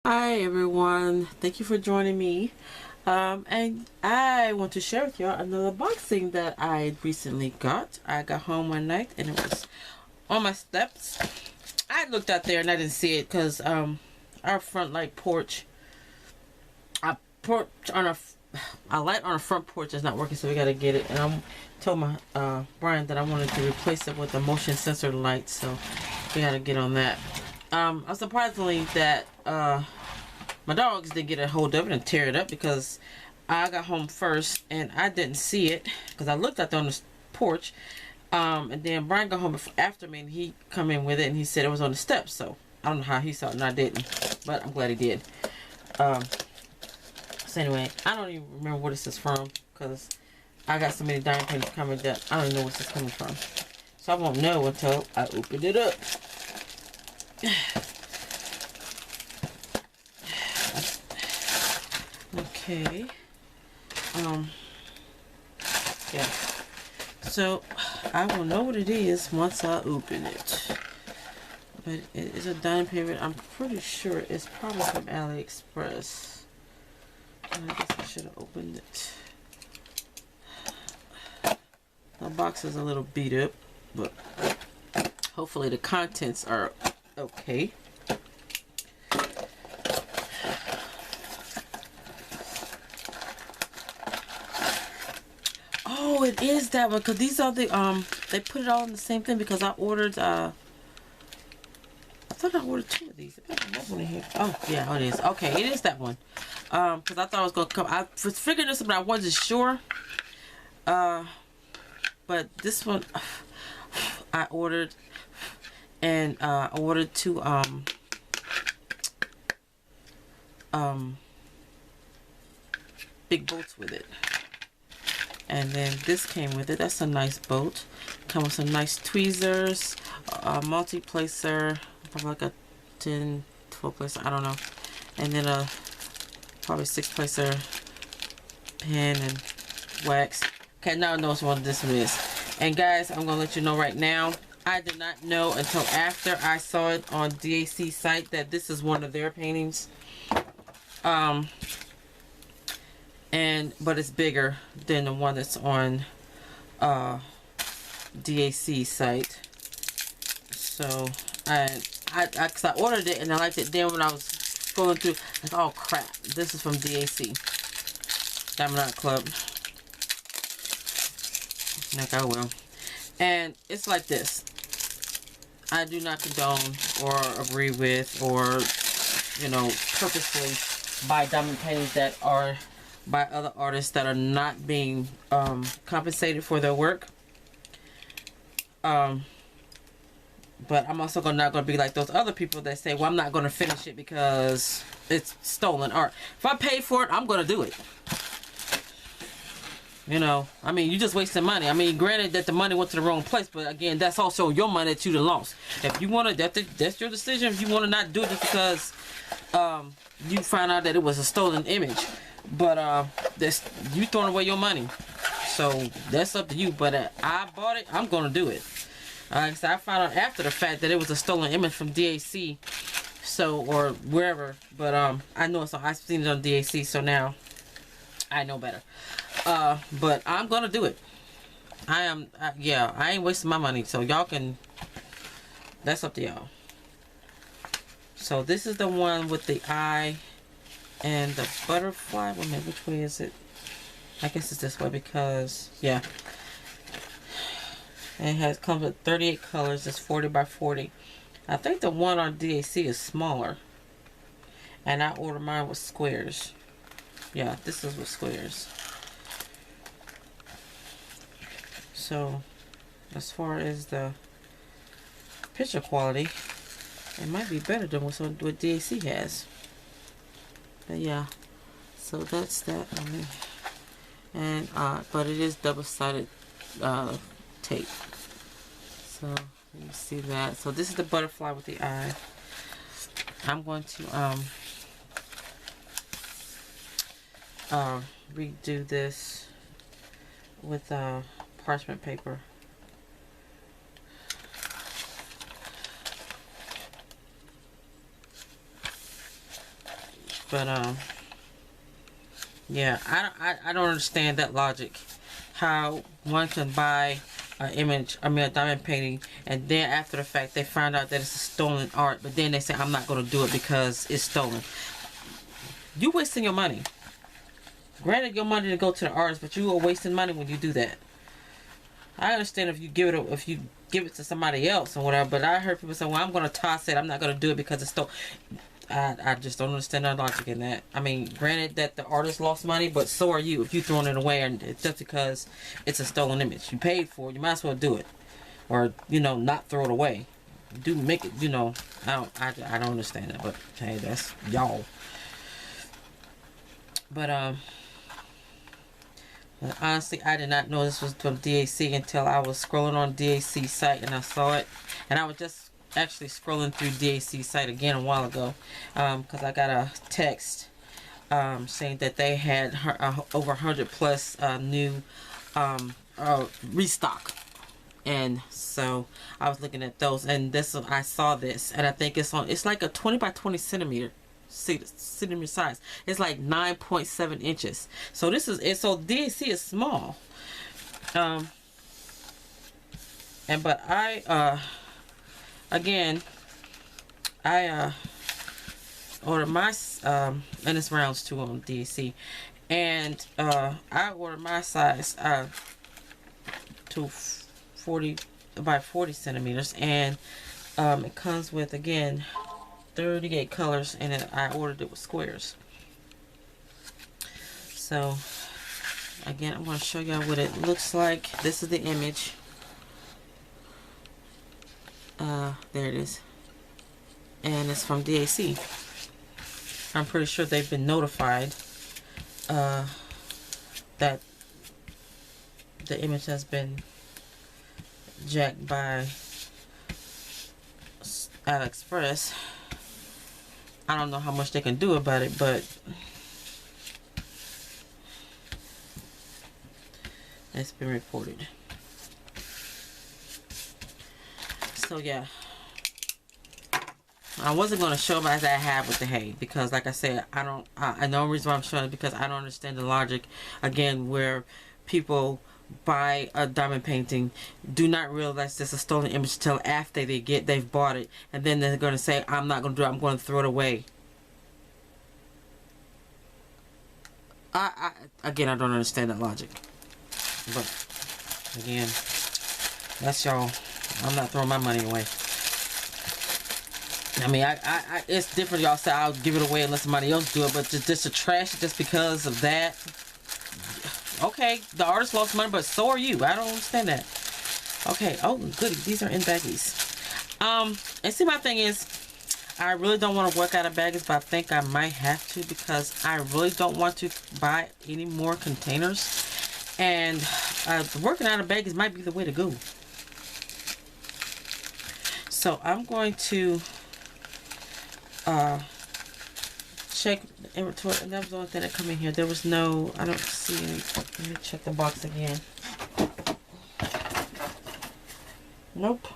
Hi everyone, thank you for joining me. And I want to share with y'all another unboxing that I recently got. I got home one night and it was on my steps. I looked out there and I didn't see it because our front light porch, our porch on our light on the front porch is not working, so we gotta get it. And I told my Brian that I wanted to replace it with a motion sensor light, so we gotta get on that. I'm surprisingly that my dogs didn't get a hold of it and tear it up because I got home first and I didn't see it because I looked out there on the porch. And then Brian got home after me and he come in with it and he said it was on the steps. So I don't know how he saw it and I didn't, but I'm glad he did. So anyway, I don't even remember where this is from because I got so many diamond paintings coming that I don't even know where this is coming from. So I won't know until I open it up. Okay. Yeah. So I will know what it is once I open it. But it is a diamond painting. I'm pretty sure it's probably from AliExpress. I guess I should have opened it. The box is a little beat up, but hopefully the contents are okay. Oh, it is that one because these are the they put it all in the same thing because I ordered I thought I ordered two of these. One in here. Oh yeah, it is. Okay, it is that one. Because I thought it was gonna come. I was figuring this, but I wasn't sure. But this one I ordered, and I ordered two big boats with it. And then this came with it. That's a nice boat. Come with some nice tweezers, a multi-placer, probably like a 10, 12 placer, I don't know. And then a probably 6-placer pen and wax. Okay, now I know what this one is. And guys, I'm gonna let you know right now, I did not know until after I saw it on DAC site that this is one of their paintings. But it's bigger than the one that's on DAC site. So cause I ordered it and I liked it. Then when I was going through, like, oh crap, this is from DAC, Diamond Art Club. Like I will. And it's like this. I do not condone or agree with or, you know, purposely buy diamond paintings that are by other artists that are not being compensated for their work. But I'm also not going to be like those other people that say, well, I'm not going to finish it because it's stolen art. If I paid for it, I'm going to do it. You know, I mean, you just wasting money. I mean, granted that the money went to the wrong place, but again, that's also your money that you done lost. If you want to, that's your decision. If you want to not do it just because you find out that it was a stolen image. But that's you throwing away your money, so that's up to you. But I bought it, I'm gonna do it. So I found out after the fact that it was a stolen image from DAC, so or wherever. But I know I've seen it on DAC, so now I know better. But I'm gonna do it. Yeah, I ain't wasting my money, so y'all can. That's up to y'all. So this is the one with the eye and the butterfly. Wait a minute, which way is it? I guess it's this way because, yeah. And it comes with 38 colors. It's 40 by 40. I think the one on DAC is smaller. And I ordered mine with squares. Yeah, this is with squares. So, as far as the picture quality, it might be better than what DAC has. But yeah, so that's that. And but it is double-sided tape. So you see that. So this is the butterfly with the eye. I'm going to redo this with parchment paper. But yeah, I don't understand that logic. How one can buy an image, I mean a diamond painting, and then after the fact they find out that it's a stolen art, but then they say I'm not going to do it because it's stolen. You wasting your money. Granted, your money to go to the artist, but you are wasting money when you do that. I understand if you give it to somebody else or whatever, but I heard people say, "Well, I'm going to toss it. I'm not going to do it because it's stolen." I just don't understand the logic in that. I mean, granted that the artist lost money, but so are you if you throwing it away and it's just because it's a stolen image. You paid for it, you might as well do it, or not throw it away. Do make it. I don't understand that, but hey, that's y'all. But honestly, I did not know this was from DAC until I was scrolling on DAC site and I saw it. And I was just actually scrolling through DAC site again a while ago because I got a text saying that they had over 100 plus new restock. And so I was looking at those, and I saw this, and I think it's like a 20 by 20 centimeter size. It's like 9.7 inches. So so DAC is small. But I ordered my and it's rounds too on DAC, and I ordered my size to 40 by 40 centimeters, and it comes with, again, 38 colors, and I ordered it with squares. So again, I'm going to show y'all what it looks like. This is the image. There it is, and it's from DAC. I'm pretty sure they've been notified that the image has been jacked by AliExpress. I don't know how much they can do about it, but it's been reported. So yeah, I wasn't going to show them as I have with the hay, because like I said, I know the reason why I'm showing it, because I don't understand the logic, again, where people buy a diamond painting, do not realize this is a stolen image until after they've bought it, and then they're going to say, I'm not going to do it, I'm going to throw it away. Again, I don't understand that logic. But again, that's y'all. I'm not throwing my money away. I mean, it's different. Y'all say I'll give it away and let somebody else do it, but just to trash it just because of that. Okay, the artist lost money, but so are you. I don't understand that. Okay. Oh, goody. These are in baggies. And see, my thing is, I really don't want to work out of baggies, but I think I might have to, because I really don't want to buy any more containers. And working out of baggies might be the way to go. So I'm going to check the inventory, and that was the only thing that come in here. There was no, I don't see any. Let me check the box again. Nope.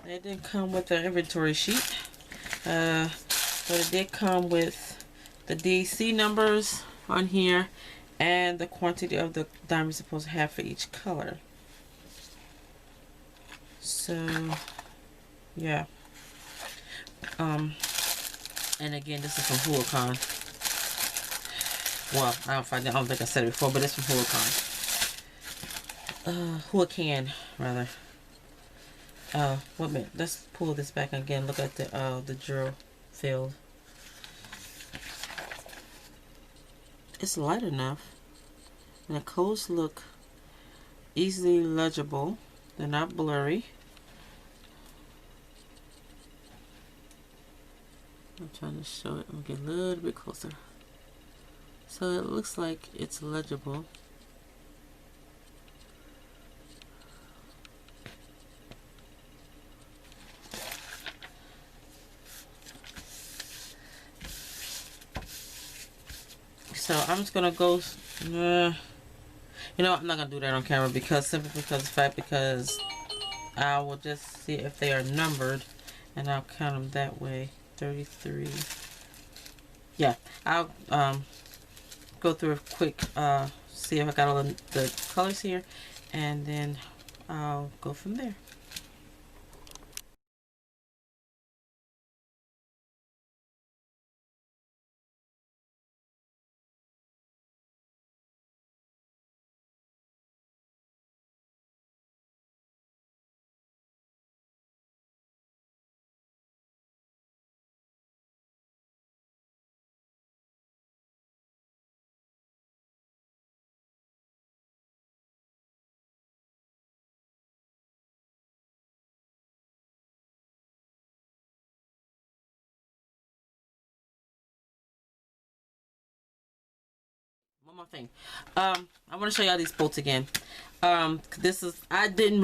It didn't come with the inventory sheet, but it did come with the DC numbers on here and the quantity of the diamonds supposed to have for each color. So yeah, and again, this is from Huacan. Well, I don't think I said it before, but it's from Huacan. Huacan, rather. Wait a minute. Let's pull this back again. Look at the drill field. It's light enough, and the codes look easily legible. They're not blurry. I'm trying to show it. I'm getting a little bit closer. So it looks like it's legible. So I'm just gonna go. You know, I'm not gonna do that on camera, simply because I will just see if they are numbered, and I'll count them that way. 33, yeah, I'll go through a quick, see if I got all the colors here, and then I'll go from there. One more thing. I want to show y'all these bolts again. This is, I didn't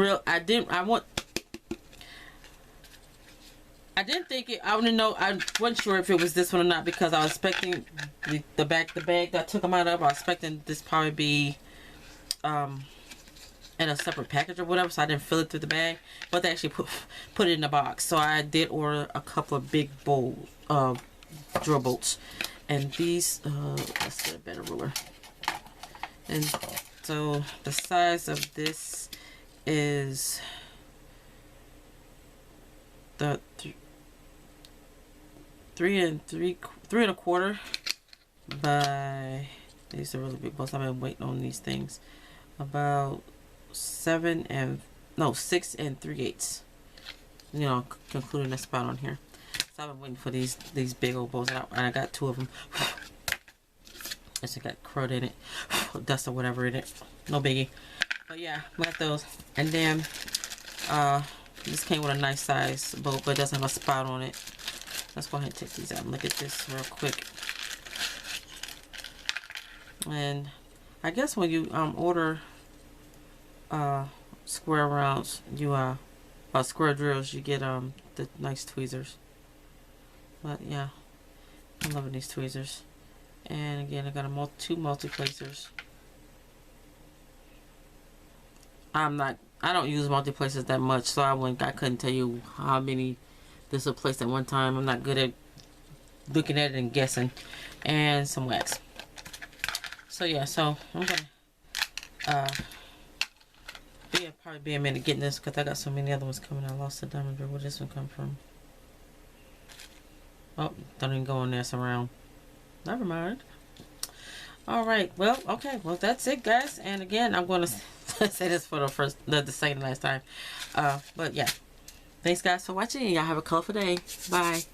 think it, I wouldn't know, I wasn't sure if it was this one or not, because I was expecting the bag that I took them out of, I was expecting this probably be in a separate package or whatever, so I didn't fill it through the bag, but they actually put it in the box. So I did order a couple of big drill bolts, and these, let's get a better ruler. And so the size of this is the 3.25 by, these are really big bolts. I've been waiting on these things. About 6 3/8. You know, concluding the spot on here. So I've been waiting for these big old bolts, and I got 2 of them. It's got crud in it, dust or whatever in it. No biggie. But yeah, we got those. And then this came with a nice size bolt, but it doesn't have a spot on it. Let's go ahead and take these out and look at this real quick. And I guess when you order square rounds, you square drills, you get the nice tweezers. But yeah, I'm loving these tweezers. And again, I got 2 multi-placers. I don't use multi-placers that much, so I couldn't tell you how many this will place at one time. I'm not good at looking at it and guessing. And some wax. So yeah, so I'm gonna probably be a minute getting this, because I got so many other ones coming. I lost the diamond drill. Where did this one come from? Oh, don't even go in there. It's around. Never mind. Alright, well, okay, well, that's it, guys. And again, I'm going to say this for the second and last time. But yeah, thanks, guys, for watching. Y'all have a colorful day. Bye.